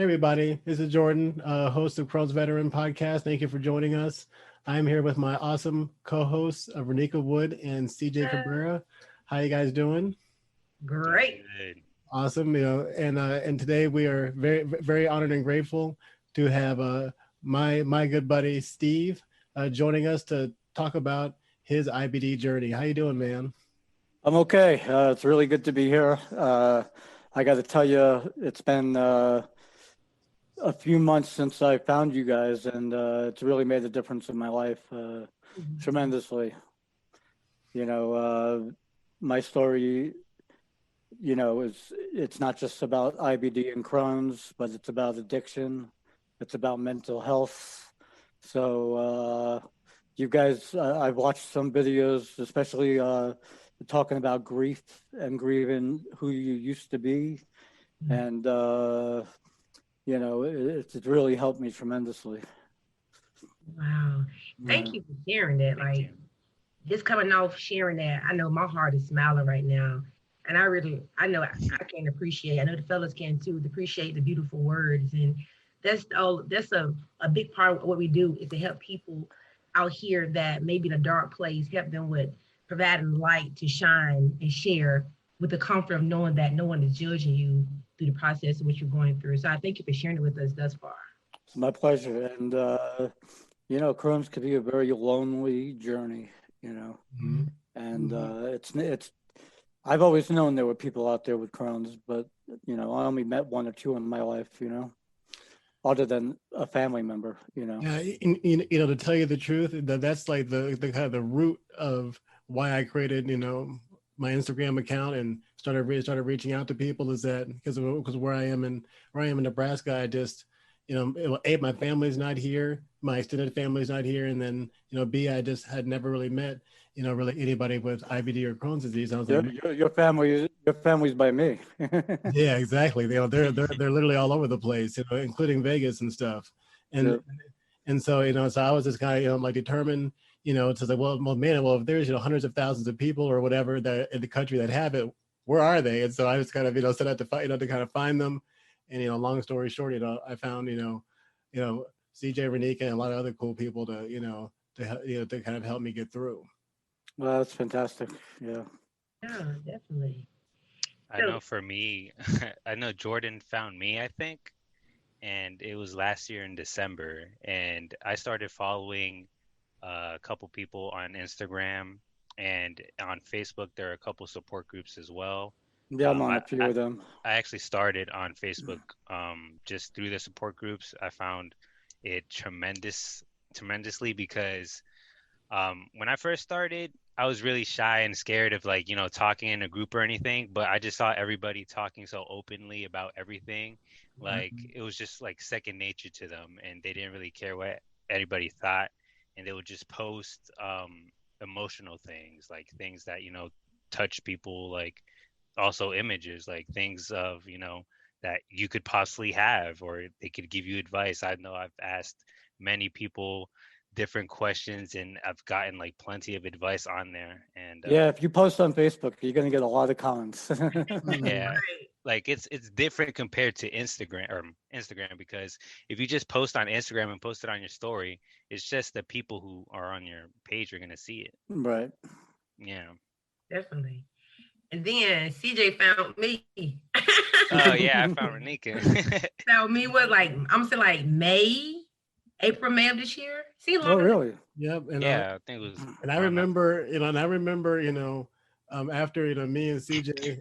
Hey everybody, this is Jordan, host of Crohn's Veteran Podcast. Thank you for joining us. I'm here with my awesome co-hosts, Renika Wood and CJ Cabrera. How you guys doing? Doing Great. good. Awesome, and today we are very honored and grateful to have my good buddy Steve joining us to talk about his IBD journey. How you doing, man? I'm okay. It's really good to be here. I got to tell you, it's been a few months since I found you guys, and it's really made a difference in my life tremendously. You know, my story, it's not just about IBD and Crohn's, but it's about addiction. It's about mental health. So you guys, I've watched some videos, especially talking about grief and grieving who you used to be. And, it's really helped me tremendously. Wow. Thank you for sharing that. Thank you. Just coming off sharing that, I know my heart is smiling right now. And I know I can appreciate, I know the fellas can too, appreciate the beautiful words. And that's a big part of what we do is to help people out here that maybe in a dark place, help them with providing light to shine and share with the comfort of knowing that no one is judging you through the process of what you're going through. So I thank you for sharing it with us thus far. It's my pleasure. And, Crohn's could be a very lonely journey, Mm-hmm. and it's I've always known there were people out there with Crohn's, but, I only met one or two in my life, other than a family member, Yeah, to tell you the truth, that's like the kind of the root of why I created, my Instagram account and started reaching out to people is that because where I am in Nebraska, I just, A, my family's not here, my extended family's not here, and then, B, I just had never really met, really anybody with IBD or Crohn's disease. I was like, your family's by me. yeah, exactly. They're literally all over the place, including Vegas and stuff. And and so, so I was just kind of, like determined, to say, well, man, well, if there's, hundreds of thousands of people or whatever that in the country that have it, where are they? And so I was kind of, set out to find, to kind of find them. And, long story short, I found, CJ, Renika, and a lot of other cool people to, to kind of help me get through. Well, that's fantastic. Yeah. Yeah, definitely. I know for me, I know Jordan found me, I think, and it was last year in December. And I started following a couple people on Instagram and on Facebook. There are a couple support groups as well. Yeah, I'm on a few of them. I actually started on Facebook just through the support groups. I found it tremendously because when I first started, I was really shy and scared of talking in a group or anything, but I just saw everybody talking so openly about everything. Like it was just like second nature to them, and they didn't really care what anybody thought, and they would just post emotional things, like things that touch people, like also images, like things of that you could possibly have, or they could give you advice. I know I've asked many people different questions, and I've gotten like plenty of advice on there. And yeah, if you post on Facebook, you're gonna get a lot of comments. yeah, like it's different compared to Instagram because if you just post on Instagram and post it on your story, it's just the people who are on your page are gonna see it. Right. Yeah. Definitely. And then CJ found me. Oh yeah, I found Renika. Found me was I'm saying like April, May of this year. See, Oh, really? Yep. And Yeah, I think it was. I remember, after, me and CJ,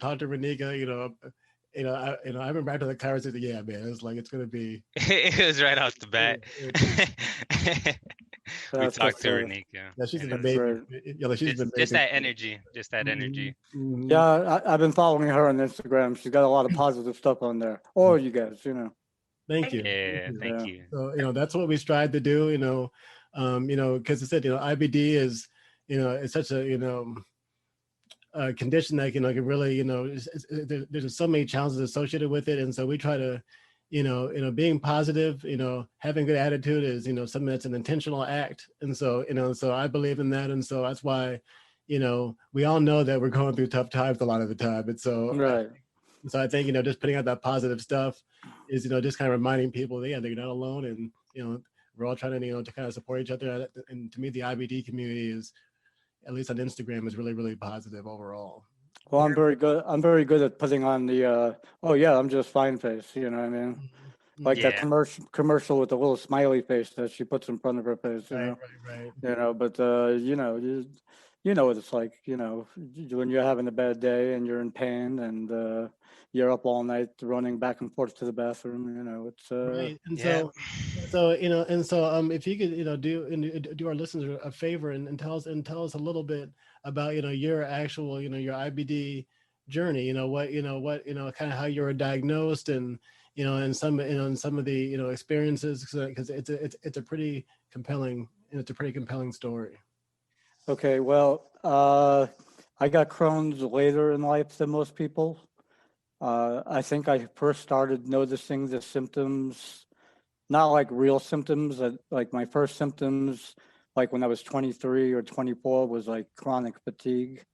talked to Renika, I remember after the car, said, yeah, man, it's like, it's going to be. It was right off the bat. We talked to Renika. Yeah, she's an amazing. Just that energy. Just that energy. Mm-hmm. Yeah, I've been following her on Instagram. She's got a lot of positive stuff on there. Or you guys, Thank you. Yeah, thank you. So, that's what we strive to do, because I said, IBD is, it's such a condition that, can really, there's so many challenges associated with it. And so we try to, being positive, having good attitude is, something that's an intentional act. And so, so I believe in that. And so that's why, we all know that we're going through tough times a lot of the time. And so, right. So I think, just putting out that positive stuff is, just kind of reminding people that, yeah, they're not alone. And, we're all trying to, to kind of support each other. And to me, the IBD community is, at least on Instagram, is really, really positive overall. Well, I'm very good. I'm very good at putting on the, oh yeah, I'm just fine face. You know what I mean? Mm-hmm. Like Yeah. that commercial with the little smiley face that she puts in front of her face. Right. But you know what it's like. When you're having a bad day and you're in pain and you're up all night running back and forth to the bathroom. It's Right. And Yeah. if you could, do our listeners a favor and tell us a little bit about, your actual, your IBD journey, kind of how you were diagnosed and, and some of the, experiences, because it's a pretty compelling, story. Okay. Well, I got Crohn's later in life than most people. I think I first started noticing the symptoms, not like real symptoms, like my first symptoms, like when I was 23 or 24, was like chronic fatigue.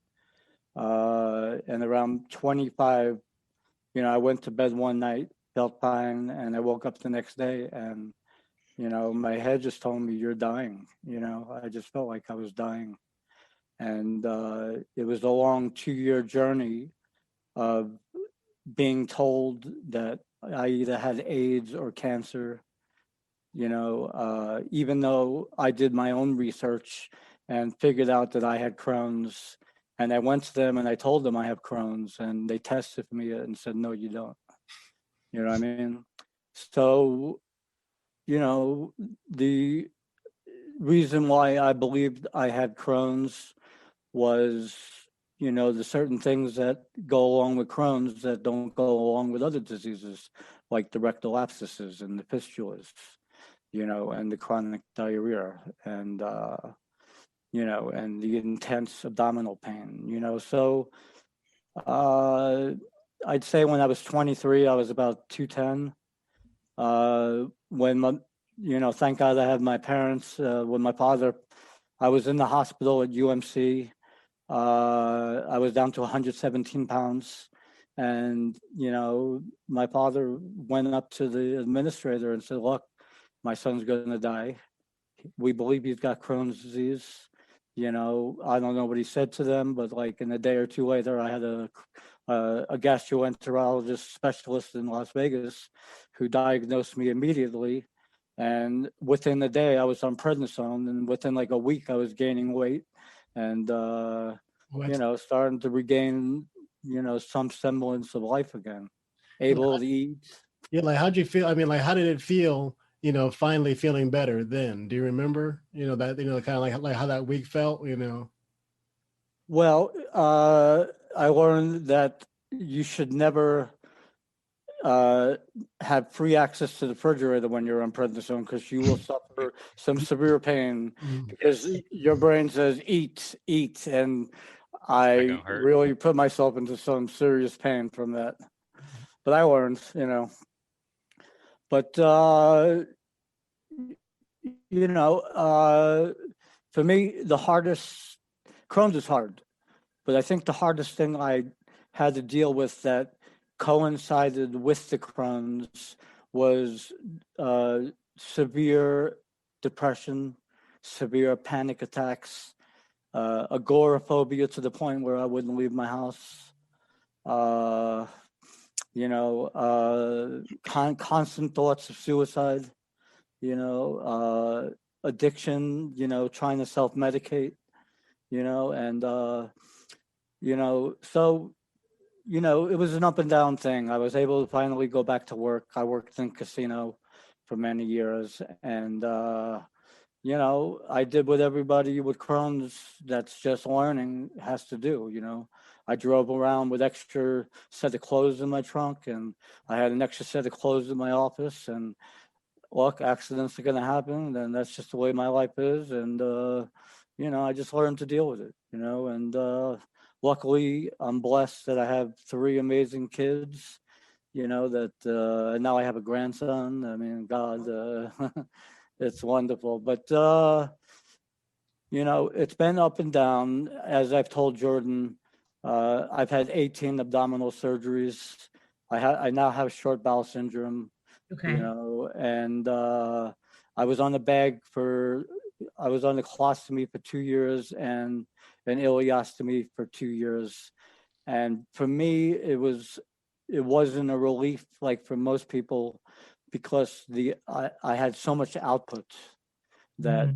And around 25, I went to bed one night, felt fine, and I woke up the next day and, my head just told me, you're dying. I just felt like I was dying. And it was a long 2-year journey of being told that I either had AIDS or cancer, even though I did my own research and figured out that I had Crohn's, and I went to them and I told them I have Crohn's, and they tested me and said, no, you don't. You know what I mean? So, the reason why I believed I had Crohn's was, the certain things that go along with Crohn's that don't go along with other diseases, like the rectal abscesses and the fistulas, and the chronic diarrhea and, and the intense abdominal pain, So I'd say when I was 23, I was about 210. When thank God I had my parents. When my father, I was in the hospital at UMC. I was down to 117 pounds. And, my father went up to the administrator and said, look, my son's going to die. We believe he's got Crohn's disease. I don't know what he said to them, but like in a day or two later, I had a gastroenterologist specialist in Las Vegas who diagnosed me immediately. And within a day, I was on prednisone, and within like a week, I was gaining weight and, starting to regain, some semblance of life again, able to eat. Yeah, like how'd you feel? I mean, like how did it feel, finally feeling better then? Do you remember, that, kind of like how that week felt, Well, I learned that you should never have free access to the refrigerator when you're on prednisone, because you will suffer some severe pain because your brain says eat, and I really put myself into some serious pain from that. But I learned, But for me, the hardest, Crohn's is hard, but I think the hardest thing I had to deal with that coincided with the Crohn's was severe depression, severe panic attacks, agoraphobia to the point where I wouldn't leave my house. Constant thoughts of suicide, addiction, trying to self-medicate, and, so, it was an up and down thing. I was able to finally go back to work. I worked in casino for many years, and, I did what everybody with Crohn's that's just learning has to do, I drove around with extra set of clothes in my trunk, and I had an extra set of clothes in my office, and look, accidents are going to happen, and that's just the way my life is. And, I just learned to deal with it, and luckily I'm blessed that I have 3 amazing kids, that now I have a grandson. I mean, God, it's wonderful. But, it's been up and down. As I've told Jordan, I've had 18 abdominal surgeries. I now have short bowel syndrome, Okay. you know, and I was on the colostomy for 2 years and an ileostomy for 2 years. And for me, it wasn't a relief like for most people, because I had so much output that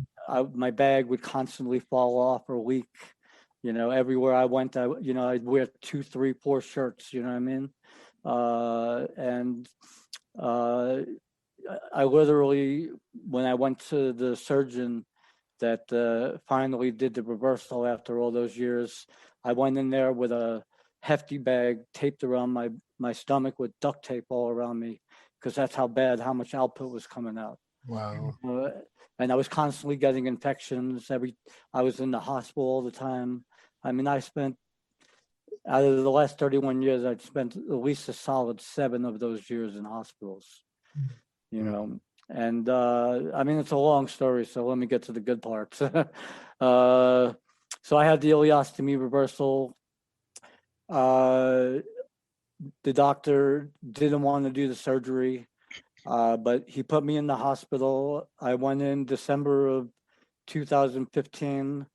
my bag would constantly fall off or leak. You know, everywhere I went, I'd wear 2, 3, 4 shirts. You know what I mean? And I literally, when I went to the surgeon that finally did the reversal after all those years, I went in there with a hefty bag taped around my stomach with duct tape all around me, because that's how much output was coming out. Wow. And I was constantly getting infections. I was in the hospital all the time. I mean, I spent, out of the last 31 years, I'd spent at least a solid 7 of those years in hospitals, you know. And I mean, it's a long story, so let me get to the good parts. So I had the ileostomy reversal. The doctor didn't want to do the surgery, but he put me in the hospital. I went in December of 2015,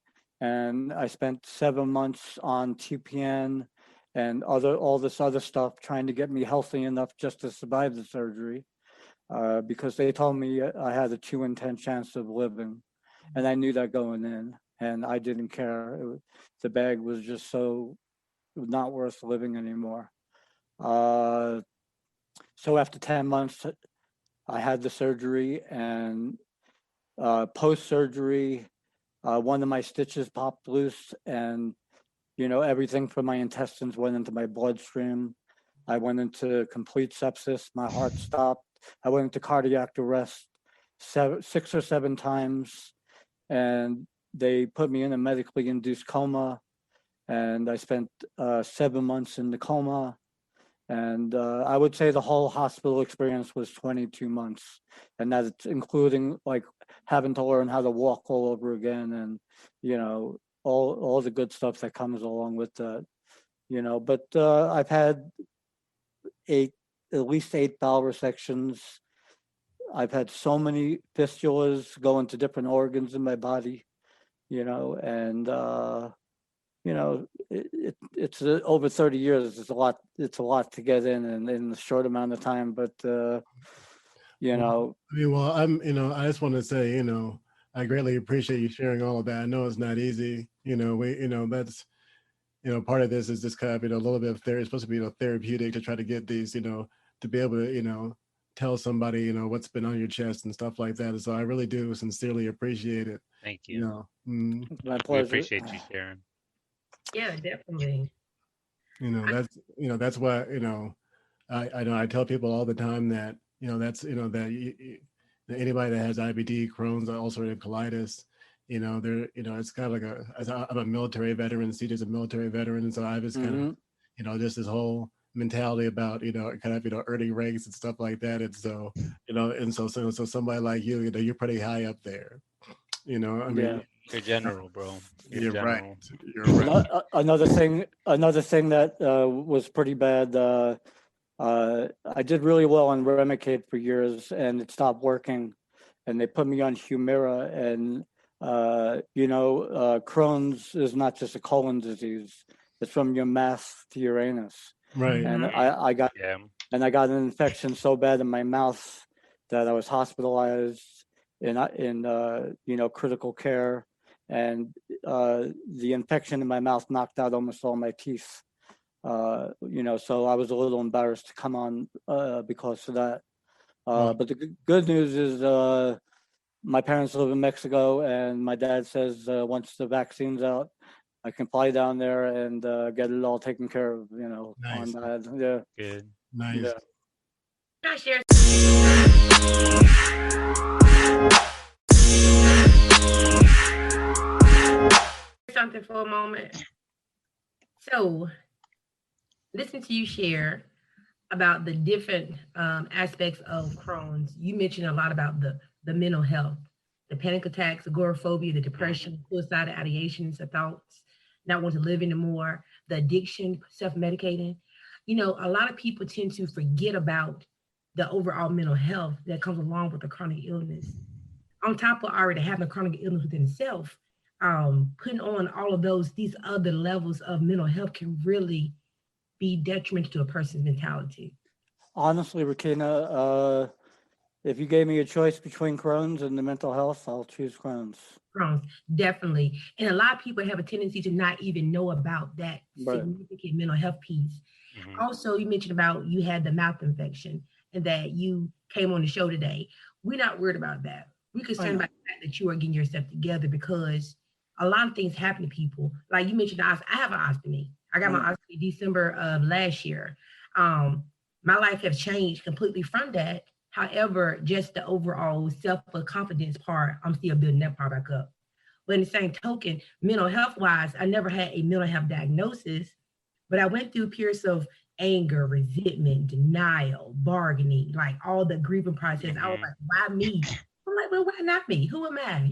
and I spent 7 months on TPN and all this other stuff, trying to get me healthy enough just to survive the surgery, because they told me I had a 2 in 10 chance of living, and I knew that going in, and I didn't care. The bag was just so not worth living anymore. So after 10 months, I had the surgery, and post-surgery, one of my stitches popped loose, and, you know, everything from my intestines went into my bloodstream. I went into complete sepsis. My heart stopped. I went into cardiac arrest 6 or 7 times, and they put me in a medically induced coma, and I spent 7 months in the coma. And I would say the whole hospital experience was 22 months, and that's including like having to learn how to walk all over again, and, you know, all the good stuff that comes along with that, you know. But I've had at least 8 bowel resections. I've had so many fistulas go into different organs in my body, you know, and you know, it's over 30 years. It's a lot. It's a lot to get in a short amount of time. But you know, I mean, well, I just want to say, you know, I greatly appreciate you sharing all of that. I know it's not easy. You know, that's, you know, part of this is just kind of, you know, a little bit of therapy. It's supposed to be, you know, therapeutic to try to get these, you know, to be able to, you know, tell somebody, you know, what's been on your chest and stuff like that. And so I really do sincerely appreciate it. Thank you. You know, my pleasure. We appreciate you sharing. Yeah, definitely. You know, that's why, you know, I know I tell people all the time that, you know, that's, you know, that anybody that has IBD, Crohn's, ulcerative colitis, you know, they're, you know, it's kind of like I'm a military veteran, CJ's a military veteran. And so I was kind of, you know, just this whole mentality about, you know, kind of, you know, earning ranks and stuff like that. And so, you know, and so somebody like you know, you're pretty high up there, you know, I mean, You're general, bro. You're general. right. You're right. Another thing that was pretty bad. I did really well on Remicade for years, and it stopped working, and they put me on Humira. And you know, Crohn's is not just a colon disease; it's from your mouth to your anus. Right. And I got an infection so bad in my mouth that I was hospitalized in you know, critical care, and the infection in my mouth knocked out almost all my teeth. You know, so I was a little embarrassed to come on because of that. But the good news is my parents live in Mexico, and my dad says once the vaccine's out, I can fly down there and get it all taken care of, you know. Nice. On that. Yeah. Good. Nice. Yeah. Can I share something for a moment? So, listen to you share about the different aspects of Crohn's. You mentioned a lot about the mental health, the panic attacks, agoraphobia, the depression, suicidal ideations, the thoughts, not want to live anymore, the addiction, self-medicating. a lot of people tend to forget about the overall mental health that comes along with a chronic illness. On top of already having a chronic illness within itself, putting on all of these other levels of mental health can really be detrimental to a person's mentality. Honestly, Rakina, if you gave me a choice between Crohn's and the mental health, I'll choose Crohn's. Crohn's, definitely. And a lot of people have a tendency to not even know about that significant mental health piece. Mm-hmm. Also, you mentioned about you had the mouth infection and that you came on the show today. We're not worried about that. We're concerned about the fact that you are getting yourself together, because a lot of things happen to people. Like you mentioned, I have an ostomy. I got my ostomy December of last year. My life has changed completely from that. However, just the overall self-confidence part, I'm still building that part back up. But in the same token, mental health-wise, I never had a mental health diagnosis, but I went through periods of anger, resentment, denial, bargaining, like all the grieving process. Mm-hmm. I was like, why me? I'm like, well, why not me? Who am I?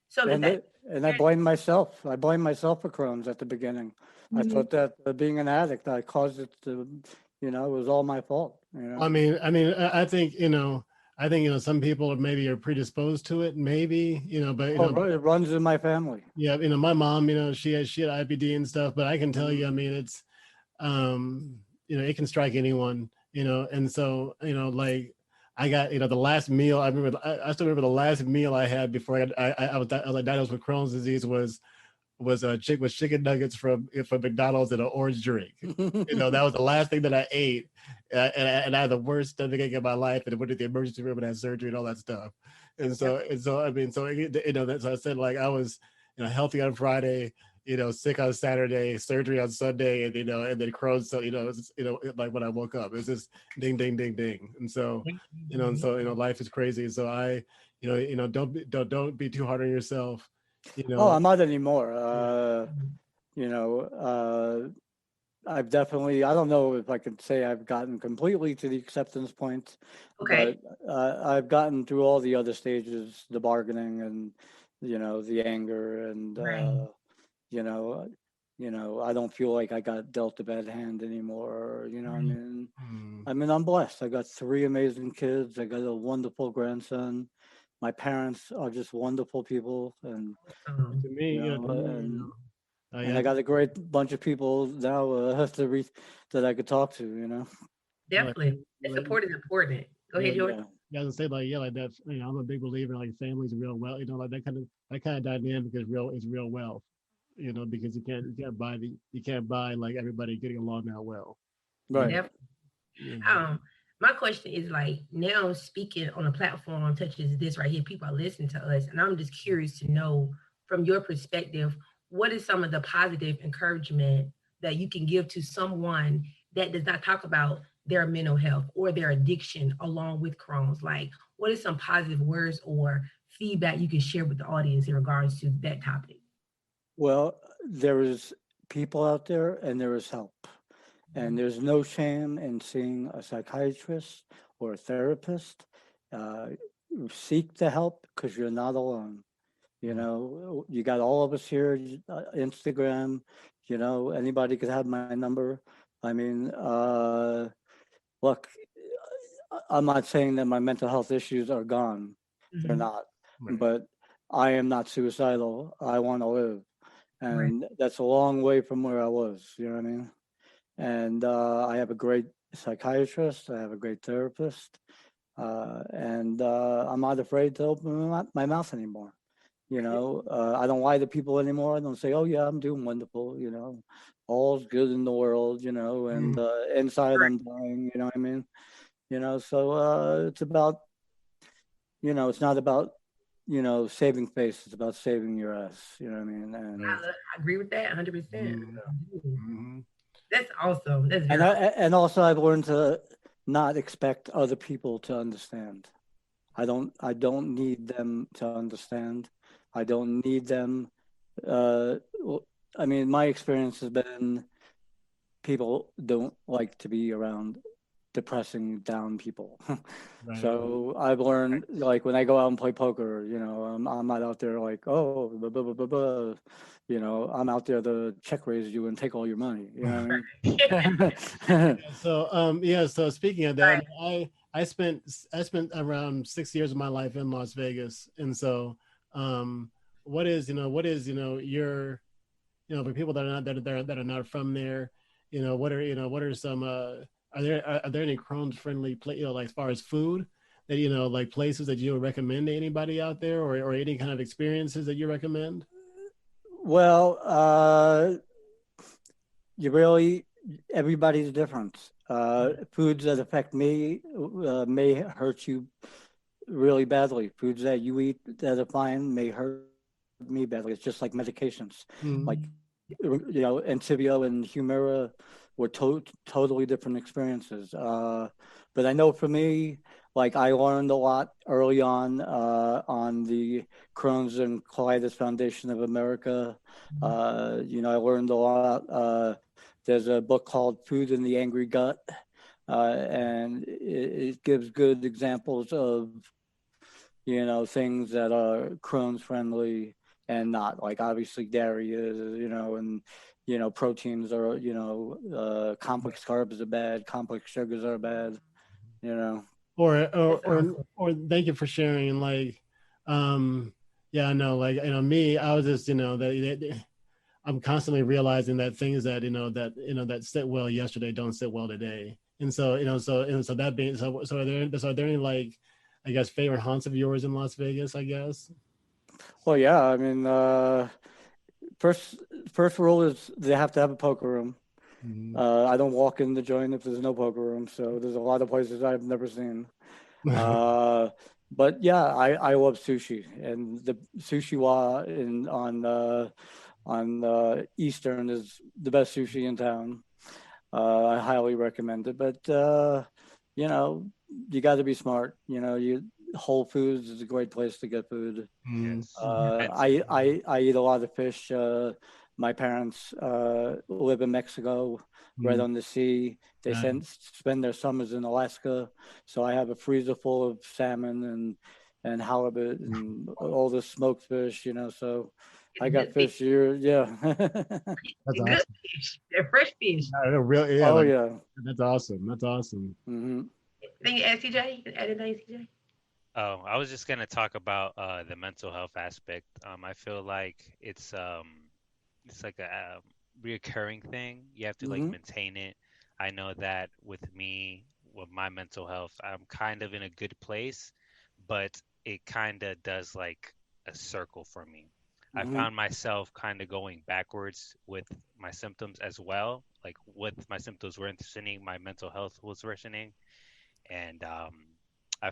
So I blame myself. I blame myself for Crohn's at the beginning. Mm-hmm. I thought that being an addict, I caused it to, it was all my fault. I think, some people maybe are predisposed to it, maybe, but it runs in my family. Yeah, my mom, she had IBD and stuff, but I can tell you, it's, it can strike anyone, and so, like I got, the last meal I remember, I still remember the last meal I had before I was diagnosed with Crohn's disease was chicken nuggets from McDonald's and an orange drink. That was the last thing that I ate, and I had the worst stomach ache in my life, and I went to the emergency room and had surgery and all that stuff. So I said, like, I was healthy on Friday, sick on Saturday, surgery on Sunday, and then Crohn's. So like when I woke up, it's just ding, ding, ding, ding, and so life is crazy. So I don't be too hard on yourself. I'm not anymore. I've definitely, I don't know if I could say I've gotten completely to the acceptance point, but I've gotten through all the other stages, the bargaining and, the anger and, I don't feel like I got dealt a bad hand anymore. I'm blessed. I got 3 amazing kids. I got a wonderful grandson. My parents are just wonderful people, and to me, and I got a great bunch of people now that I could talk to. Definitely, the support is important. Go ahead, George. Yeah, I was gonna say like that. I'm a big believer in like families real well. Like that kind of dynamic is real wealth. Because you can't buy like everybody getting along now well. Right. Definitely. My question is like, now speaking on a platform such as this right here, people are listening to us, and I'm just curious to know from your perspective, what is some of the positive encouragement that you can give to someone that does not talk about their mental health or their addiction along with Crohn's? Like, what is some positive words or feedback you can share with the audience in regards to that topic? Well, there is people out there and there is help. And there's no shame in seeing a psychiatrist or a therapist. Seek the help because you're not alone. You got all of us here, Instagram, anybody could have my number. Look, I'm not saying that my mental health issues are gone. Mm-hmm. They're not. Right. But I am not suicidal. I want to live. And that's a long way from where I was. You know what I mean? And I have a great psychiatrist. I have a great therapist. And I'm not afraid to open my mouth anymore. I don't lie to people anymore. I don't say, oh, yeah, I'm doing wonderful. All's good in the world, and inside I'm dying. You know what I mean? So it's about, it's not about, saving face. It's about saving your ass. You know what I mean? And I agree with that 100%. Mm-hmm. That's awesome. That's and also I've learned to not expect other people to understand. I don't need them to understand. I don't need them. My experience has been people don't like to be around depressing down people. Right. So I've learned, like, when I go out and play poker, I'm not out there like, oh, blah, blah, blah, blah, blah. I'm out there to check raise you and take all your money. You know what I mean? So speaking of that, I spent around 6 years of my life in Las Vegas, and so what is your for people that are not from there, what are some are there any Crohn's friendly like as far as food that like places that you would recommend to anybody out there, or any kind of experiences that you recommend? Well, everybody's different. Foods that affect me may hurt you really badly. Foods that you eat that are fine may hurt me badly. It's just like medications. Mm-hmm. Like, Entyvio and Humira were totally different experiences. But I know for me, like, I learned a lot early on the Crohn's and Colitis Foundation of America. I learned a lot. There's a book called Food in the Angry Gut, and it gives good examples of, things that are Crohn's friendly and not. Like, obviously dairy is, and, proteins are, complex carbs are bad, complex sugars are bad, Or thank you for sharing. Like, yeah, I know, like, me, I was just, I'm constantly realizing that things that that sit well yesterday don't sit well today. And so so that being so are there any, like, I guess, favorite haunts of yours in Las Vegas, I guess? Well, yeah, I mean, first rule is they have to have a poker room. Mm-hmm. I don't walk in the joint if there's no poker room, so there's a lot of places I've never seen. But yeah, I love sushi, and the Sushi Wa on Eastern is the best sushi in town. I highly recommend it, but you got to be smart. Whole Foods is a great place to get food. Yes. I eat a lot of fish. My parents live in Mexico, right on the sea. They spend their summers in Alaska, so I have a freezer full of salmon and halibut and all the smoked fish. So I got fish here. Yeah. That's good awesome. fish. They're fresh fish. Yeah, oh, like, yeah. That's awesome. That's awesome. Mm-hmm. Anything you add, CJ? You can add anything, CJ? Oh, I was just gonna talk about the mental health aspect. I feel like it's like a reoccurring thing. You have to like maintain it. I know that with me, with my mental health, I'm kind of in a good place, but it kind of does like a circle for me. I found myself kind of going backwards with my symptoms as well. Like, with my symptoms worsening, my mental health was worsening, and I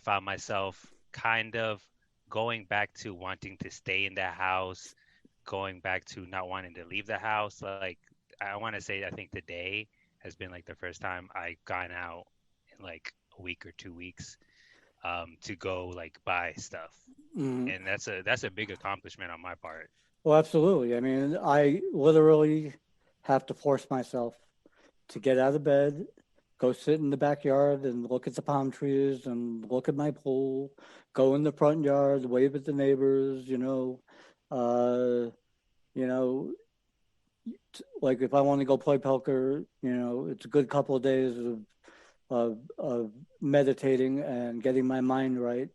found myself kind of going back to wanting to stay in the house, going back to not wanting to leave the house. Like, I want to say, I think today has been like the first time I gone out in like a week or 2 weeks to go like buy stuff, and that's a big accomplishment on my part. Well, absolutely. I mean, I literally have to force myself to get out of bed, go sit in the backyard and look at the palm trees and look at my pool, go in the front yard, wave at the neighbors, uh, you know, like if I want to go play poker, it's a good couple of days of meditating and getting my mind right,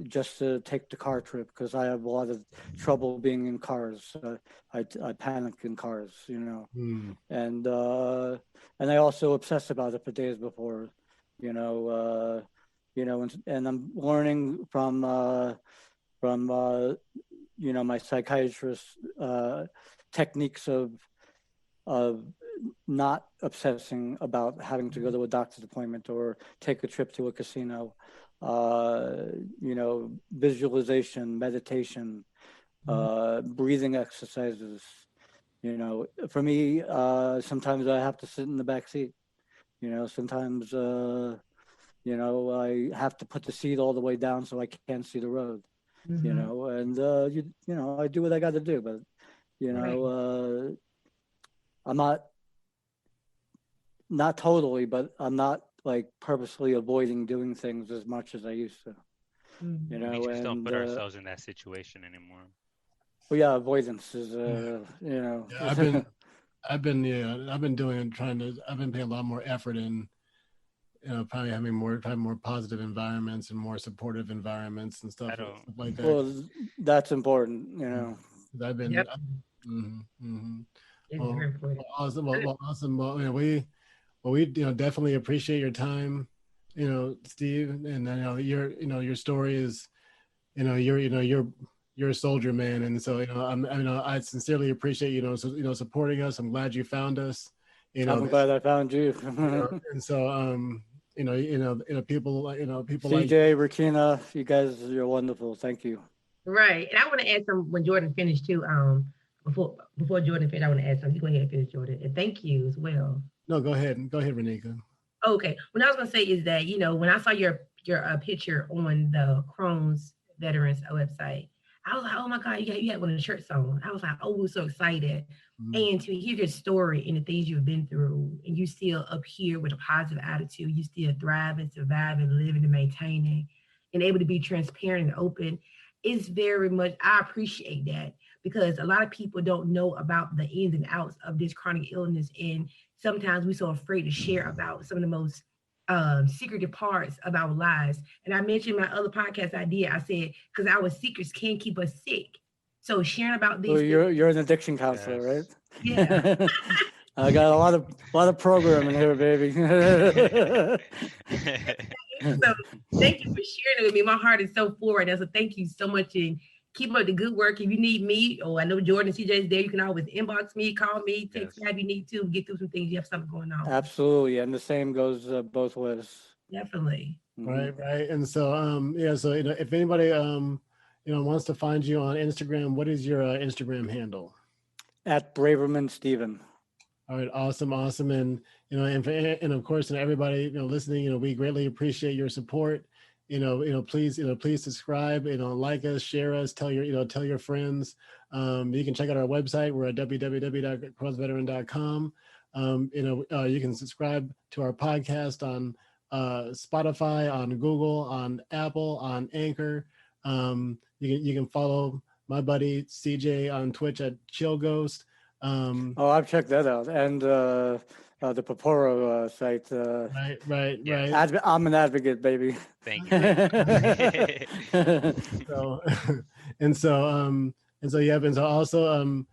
just to take the car trip, because I have a lot of trouble being in cars. I panic in cars, and I also obsess about it for days before, and I'm learning from my psychiatrist techniques of not obsessing about having to go to a doctor's appointment or take a trip to a casino. Visualization, meditation, breathing exercises. For me, sometimes I have to sit in the back seat. Sometimes I have to put the seat all the way down so I can't see the road. And I do what I got to do, but I'm not totally, but I'm not like purposely avoiding doing things as much as I used to. Mm. You know, We just don't and put ourselves in that situation anymore. well, yeah, avoidance is you know. Yeah, I've been I've been paying a lot more effort in, probably having more positive environments and more supportive environments and stuff like that. Well, that's important, you know. 'Cause I've been, Yep. It's well, very important. awesome. Well, awesome. Well, we definitely appreciate your time, Steve, and your story is, you're a soldier, man, and so I sincerely appreciate supporting us. I'm glad you found us. I'm glad I found you. And so people like CJ, Rakina, you guys, you're wonderful. Thank you. Right. And I want to add some when Jordan finished too. Before Jordan finished, I want to add something. You go ahead and finish, Jordan. And thank you as well. No, go ahead, Renika. Okay. What I was gonna say is that when I saw your picture on the Crohn's Veterans website, I was like, oh my God, you had one of the shirts on. I was like, oh, we're so excited. And to hear your story and the things you've been through, and you still up here with a positive attitude, you still thriving, surviving, living, and maintaining, and able to be transparent and open, it's very much, I appreciate that, because a lot of people don't know about the ins and outs of this chronic illness. And sometimes we're so afraid to share about some of the most secretive parts of our lives. And I mentioned my other podcast idea. I said, because our secrets can keep us sick. So sharing about these Well, things. you're an addiction counselor, right? Yeah. I got a lot of programming here, baby. So thank you for sharing it with me. My heart is so full right now. So thank you so much, and keep up the good work. If you need me, I know Jordan and CJ is there. You can always inbox me, call me, text me if you need to get through some things. You have something going on. Absolutely, and the same goes both ways. Definitely. Right. And so so if anybody wants to find you on Instagram, what is your Instagram handle? At Braverman Steven. All right, awesome, and and of course, everybody listening, we greatly appreciate your support. Please subscribe, like us, share us, tell your friends. You can check out our website. We're at www.crossveteran.com. You can subscribe to our podcast on Spotify, on Google, on Apple, on Anchor. You can follow my buddy CJ on Twitch at Chill Ghost. I've checked that out, and the Paporo site. Right. I'm an advocate, baby. Thank you. And so also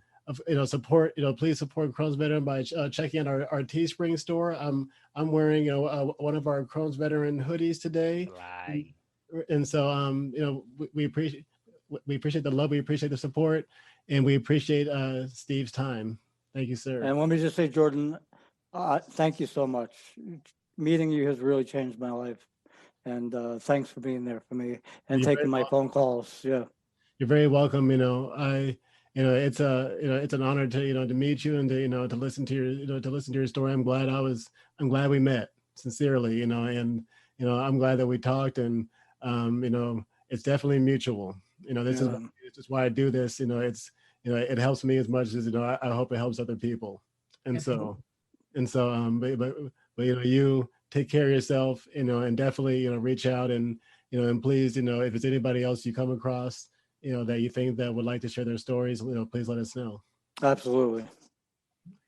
support, please support Crohn's Veteran by checking out our Teespring store. I'm wearing one of our Crohn's Veteran hoodies today. And so we appreciate the love, we appreciate the support, and we appreciate Steve's time. Thank you, sir. And let me just say, Jordan, thank you so much. Meeting you has really changed my life, and thanks for being there for me and taking my phone calls. Yeah, you're very welcome. It's an honor to meet you and to listen to your story. I'm glad we met, sincerely. And I'm glad that we talked, and it's definitely mutual. This is why I do this. It helps me as much as I hope it helps other people. But you take care of yourself, and definitely reach out, and and please, if it's anybody else you come across that you think that would like to share their stories, please let us know. Absolutely.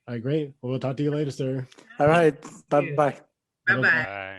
All right, great. Well, we'll talk to you later, sir. All right. Bye-bye. Bye-bye.